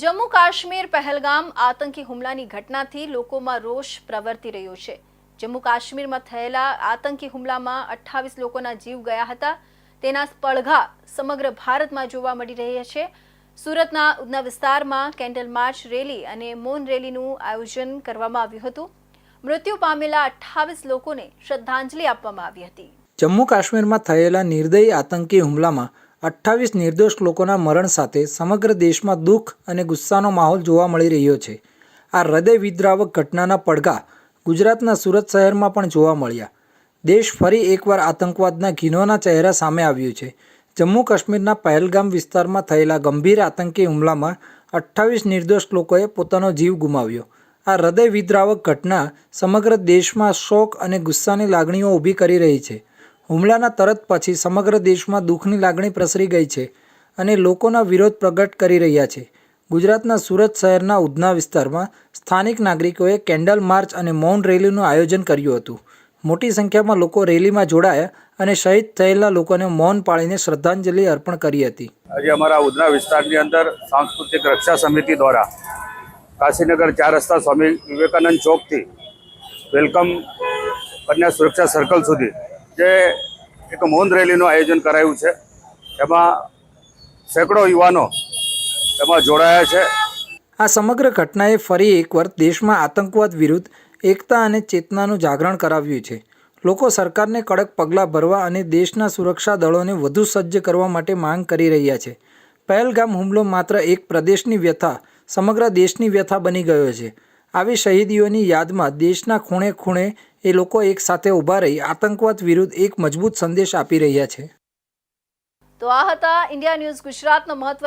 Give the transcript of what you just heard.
જમ્મુ કાશ્મીર પહેલગામ આતંકી હુમલાની ઘટનાથી લોકોમાં રોષ પ્રવર્તી રહ્યો છે। જમ્મુ કાશ્મીરમાં થયેલા આતંકી હુમલામાં 28 લોકોના જીવ ગયા હતા। તેના પડઘા સમગ્ર ભારતમાં જોવા મળી રહ્યા છે। સુરતના ઉધના વિસ્તારમાં કેન્ડલ માર્ચ રેલી અને મૌન રેલીનું આયોજન કરવામાં આવ્યું હતું। મૃત્યુ પામેલા 28 લોકોને શ્રદ્ધાંજલિ આપવામાં આવી હતી। જમ્મુ કાશ્મીરમાં થયેલા નિર્દયી આતંકી હુમલામાં 28 નિર્દોષ લોકોના મરણ સાથે સમગ્ર દેશમાં દુઃખ અને ગુસ્સાનો માહોલ જોવા મળી રહ્યો છે। આ હૃદય વિદ્રાવક ઘટનાના પડઘા ગુજરાતના સુરત શહેરમાં પણ જોવા મળ્યા। દેશ ફરી એકવાર આતંકવાદના ઘીનોના ચહેરા સામે આવ્યું છે। જમ્મુ કાશ્મીરના પહેલગામ વિસ્તારમાં થયેલા ગંભીર આતંકી હુમલામાં 28 નિર્દોષ લોકોએ પોતાનો જીવ ગુમાવ્યો। આ હૃદય વિદ્રાવક ઘટના સમગ્ર દેશમાં શોક અને ગુસ્સાની લાગણીઓ ઊભી કરી રહી છે। હુમલાના તરત પછી સમગ્ર દેશમાં દુઃખની લાગણી પ્રસરી ગઈ છે અને લોકોના વિરોધ પ્રગટ કરી રહ્યા છે। ગુજરાતના સુરત શહેરના ઉધના વિસ્તારમાં સ્થાનિક નાગરિકોએ કેન્ડલ માર્ચ અને મૌન રેલીનું આયોજન કર્યું હતું। મોટી સંખ્યામાં લોકો રેલીમાં જોડાયા અને શહીદ થયેલા લોકોને મૌન પાળીને શ્રદ્ધાંજલિ અર્પણ કરી હતી। આજે અમારા ઉધના વિસ્તારની અંદર સાંસ્કૃતિક રક્ષા સમિતિ દ્વારા કાશીનગર 4 રસ્તા સ્વામી વિવેકાનંદ ચોકથી વેલકમ કન્યા સુરક્ષા સર્કલ સુધી જે એક મૌન રેલીનું આયોજન કરાયું છે। એમાં સેંકડો યુવાનો એમાં જોડાયા છે। આ સમગ્ર ઘટનાએ ફરી એકવાર દેશમાં આતંકવાદ વિરુદ્ધ એકતા અને ચેતનાનું જાગરણ કરાવ્યું છે। લોકો સરકારને કડક પગલાં ભરવા અને દેશના સુરક્ષા દળોને વધુ સજ્જ કરવા માટે માંગ કરી રહ્યા છે। પહેલગામ હુમલો માત્ર એક પ્રદેશની વ્યથા સમગ્ર દેશની વ્યથા બની ગયો છે। આવી શહીદીઓની યાદમાં દેશના ખૂણે ખૂણે એ લોકો એક સાથે ઊભા રહી આતંકવાદ વિરુદ્ધ એક મજબૂત સંદેશ આપી રહ્યા છે। તો આ હતા ઇન્ડિયા ન્યૂઝ ગુજરાતનો મહત્વ